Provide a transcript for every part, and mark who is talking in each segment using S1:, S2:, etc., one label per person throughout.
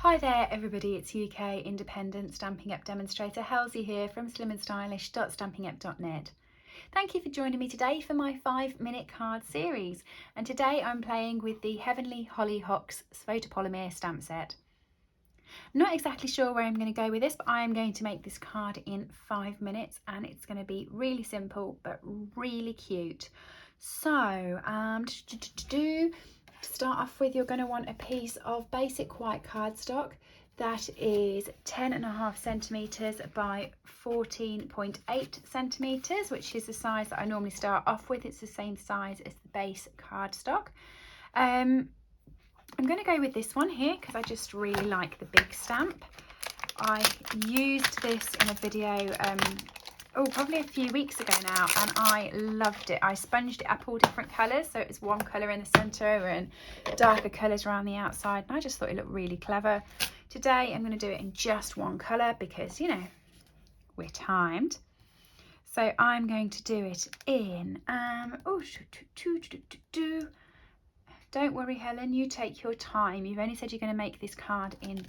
S1: Hi there everybody, it's UK independent Stampin' Up demonstrator Helzie here from slimandstylish.stampinup.net. Thank you for joining me today for my 5-minute card series, and today I'm playing with the Heavenly Hollyhocks photopolymer stamp set. Not exactly sure where I'm going to go with this, but I am going to make this card in 5 minutes and it's going to be really simple but really cute. So to start off with, you're going to want a piece of basic white cardstock that is 10.5 centimeters by 14.8 centimeters, which is the size that I normally start off with. It's the same size as the base cardstock. I'm going to go with this one here because I just really like the big stamp. I used this in a video probably a few weeks ago now, and I loved it. I sponged it up all different colours, so it was one colour in the centre and darker colours around the outside, and I just thought it looked really clever. Today I'm going to do it in just one colour because, you know, we're timed. So I'm going to do it in don't worry, Helen, you take your time. You've only said you're going to make this card in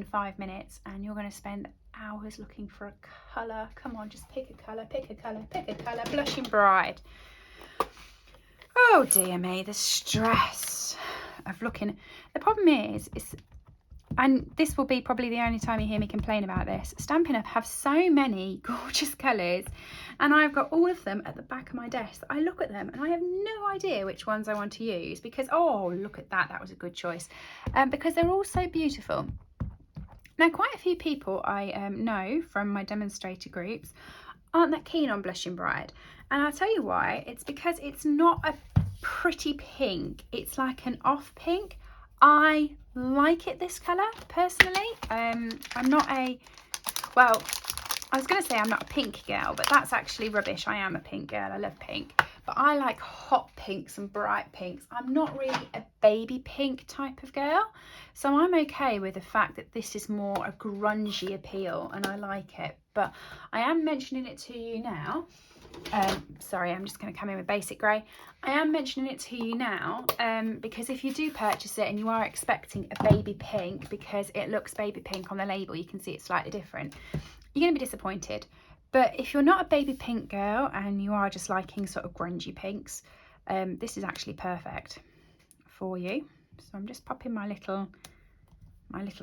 S1: 5 minutes, and you're going to spend hours looking for a colour. Come on, just pick a colour, pick a colour, pick a colour. Blushing Bride. Oh dear me, the stress of looking. The problem is and this will be probably the only time you hear me complain about this, Stampin' Up have so many gorgeous colours, and I've got all of them at the back of my desk. I look at them and I have no idea which ones I want to use because, oh, look at that, that was a good choice, because they're all so beautiful. Now, quite a few people I know from my demonstrator groups aren't that keen on Blushing Bride, and I'll tell you why. It's because it's not a pretty pink, it's like an off pink. I like it this colour personally. I'm not a, well, I was going to say I'm not a pink girl, but that's actually rubbish. I am a pink girl, I love pink, but I like hot pinks and bright pinks. I'm not really a baby pink type of girl, so I'm okay with the fact that this is more a grungy appeal and I like it. But I am mentioning it to you now. Sorry, I'm just going to come in with basic grey. I am mentioning it to you now because if you do purchase it and you are expecting a baby pink, because it looks baby pink on the label, you can see it's slightly different, you're going to be disappointed. But if you're not a baby pink girl and you are just liking sort of grungy pinks, this is actually perfect for you. So I'm just popping my little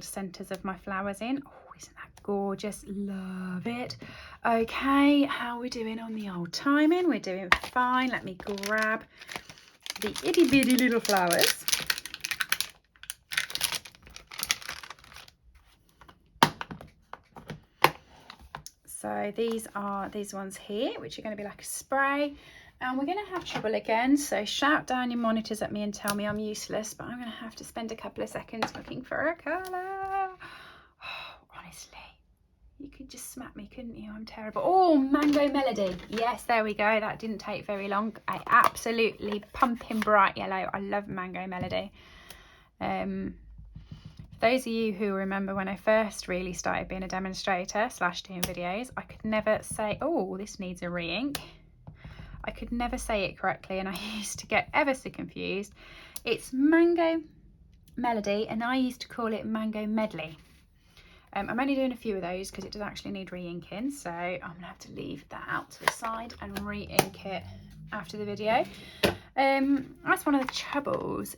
S1: centres of my flowers in. Oh, isn't that gorgeous? Love it. Okay, how are we doing on the old timing? We're doing fine. Let me grab the itty bitty little flowers. So these are these ones here, which are going to be like a spray. And we're going to have trouble again, so shout down your monitors at me and tell me I'm useless, but I'm going to have to spend a couple of seconds looking for a colour. Oh, honestly, you could just smack me, couldn't you? I'm terrible. Oh, Mango Melody. Yes, there we go. That didn't take very long. I absolutely pumping bright yellow. I love Mango Melody. Those of you who remember when I first really started being a demonstrator / doing videos, I could never say, oh, this needs a re-ink. I could never say it correctly and I used to get ever so confused. It's Mango Melody and I used to call it Mango Medley. I'm only doing a few of those because it does actually need re-inking, so I'm going to have to leave that out to the side and re-ink it after the video. That's one of the troubles.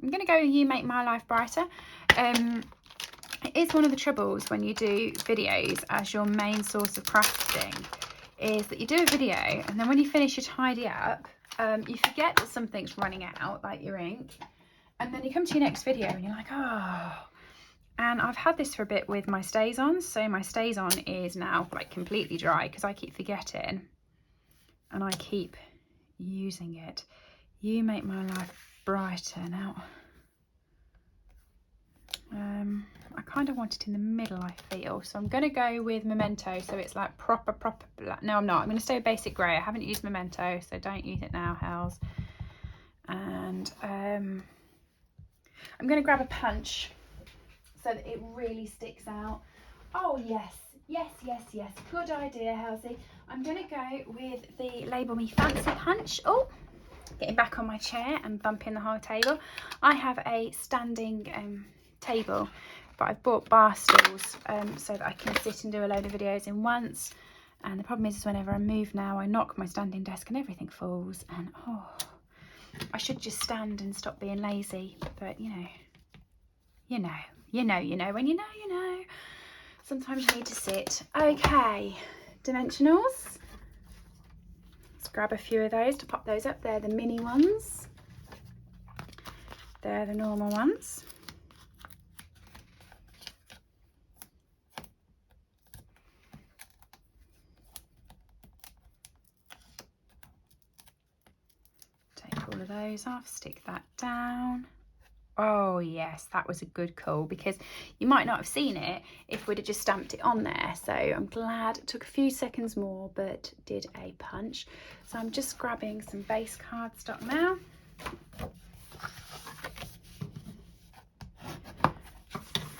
S1: I'm going to go You Make My Life Brighter. It is one of the troubles when you do videos as your main source of crafting, is that you do a video and then when you finish your tidy up, you forget that something's running out, like your ink, and then you come to your next video and you're like, oh. And I've had this for a bit with my Stays On, so my Stays On is now like completely dry because I keep forgetting and I keep using it. You Make My Life Brighter. Now I kind of want it in the middle, I feel, so I'm going to go with Memento, so it's like proper black. No, I'm not. I'm going to stay with basic grey. I haven't used Memento, so don't use it now, Hells. And I'm going to grab a punch so that it really sticks out. Oh yes, good idea, Helzie. I'm going to go with the Label Me Fancy punch. Oh, getting back on my chair and bumping the whole table. I have a standing table, but I've bought bar stools so that I can sit and do a load of videos in once. And the problem is whenever I move now, I knock my standing desk and everything falls. And oh, I should just stand and stop being lazy. But you know when you know. Sometimes you need to sit. Okay, dimensionals. Let's grab a few of those to pop those up. They're the mini ones. They're the normal ones. Take all of those off, stick that down. Oh yes, that was a good call, because you might not have seen it if we'd have just stamped it on there. So I'm glad it took a few seconds more, but did a punch. So I'm just grabbing some base cardstock now.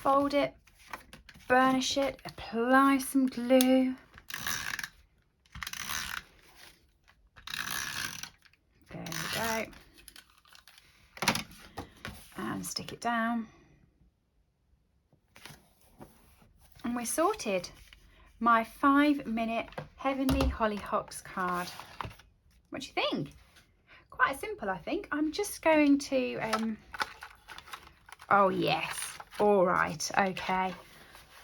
S1: Fold it, burnish it, apply some glue. There we go. And stick it down. And we're sorted. My 5-minute Heavenly Hollyhocks card. What do you think? Quite simple, I think. I'm just going to, oh yes, all right, okay.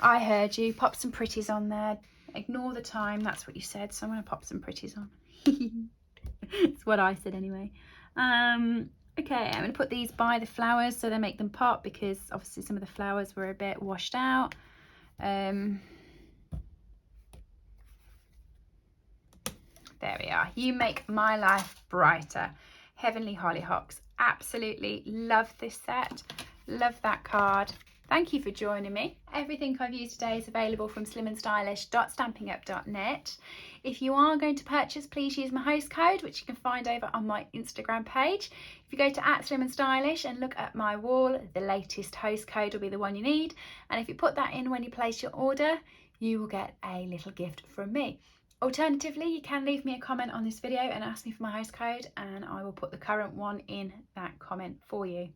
S1: I heard you, pop some pretties on there. Ignore the time, that's what you said, so I'm gonna pop some pretties on. It's what I said anyway. Okay, I'm going to put these by the flowers so they make them pop, because obviously some of the flowers were a bit washed out. There we are. You make my life brighter. Heavenly Hollyhocks. Absolutely love this set. Love that card. Thank you for joining me. Everything I've used today is available from slimandstylish.stampinup.net. If you are going to purchase, please use my host code, which you can find over on my Instagram page. If you go to @slimandstylish and look at my wall, the latest host code will be the one you need. And if you put that in when you place your order, you will get a little gift from me. Alternatively, you can leave me a comment on this video and ask me for my host code, and I will put the current one in that comment for you.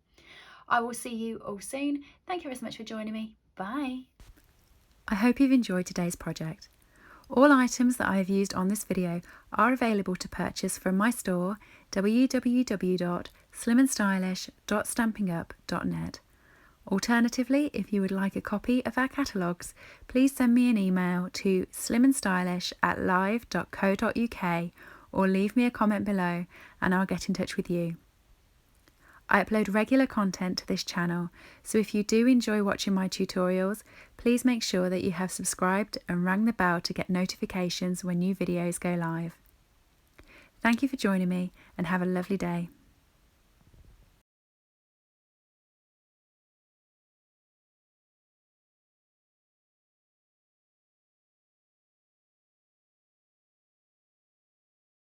S1: I will see you all soon. Thank you very much for joining me. Bye. I hope you've enjoyed today's project. All items that I have used on this video are available to purchase from my store, www.slimandstylish.stampinup.net. Alternatively, if you would like a copy of our catalogues, please send me an email to slimandstylish@live.co.uk or leave me a comment below and I'll get in touch with you. I upload regular content to this channel, so if you do enjoy watching my tutorials, please make sure that you have subscribed and rang the bell to get notifications when new videos go live. Thank you for joining me and have a lovely day.